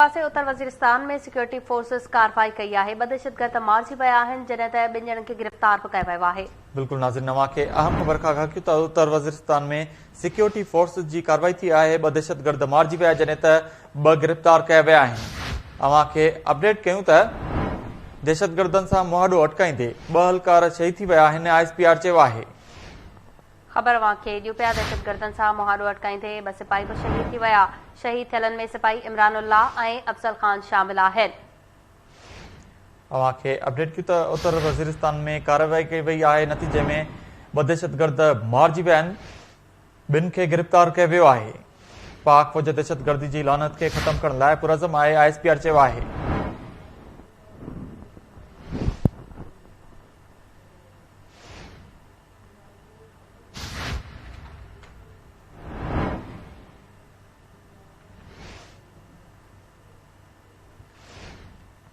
पासे उत्तर वज़ीरिस्तान में security forces कार्रवाई कई है। ब दहशतगर्द मारिजी विया आहिनि, जॾहिं त ॿिनि ॼणनि खे गिरफ़्तार बि कयो वियो आहे। बिल्कुल नाज़रीन, नवां खे अहम ख़बर खां आगाह कयूं त उत्तर वज़ीरिस्तान में सिक्योरिटी फोर्सेस जी कार्रवाई थी आहे। ब दहशतगर्द मारिजी विया, जॾहिं त ब गिरफ़्तार कया विया आहिनि। अवां खे अपडेट कयूं त दहशतगर्दनि सां मुहाॾो अटकाईंदे 2 हलकार शहीद थी विया आहिनि। ISPR चयो आहे। ख़बर अवां खे ॾियूं पिया, दहशतगर्दनि सां मुहाॾो अटकाईंदे 2 सिपाही बि शहीद थी विया। शहीद थियलनि में सिपाही इमरानुल्लाह ऐं अफज़ल खान शामिल आहिनि। अवां खे अपडेट कयूं त उत्तर वज़ीरिस्तान में कार्रवाई कई वई आहे। नतीजे में 2 दहशतगर्द मारिजी विया आहिनि। 2 खे गिरफ़्तार कयो वियो आहे। पाक फ़ौज दहशतगर्दी जी लानत खे ख़तमु करण लाइ पुरज़म आहे। ISPR चयो आहे।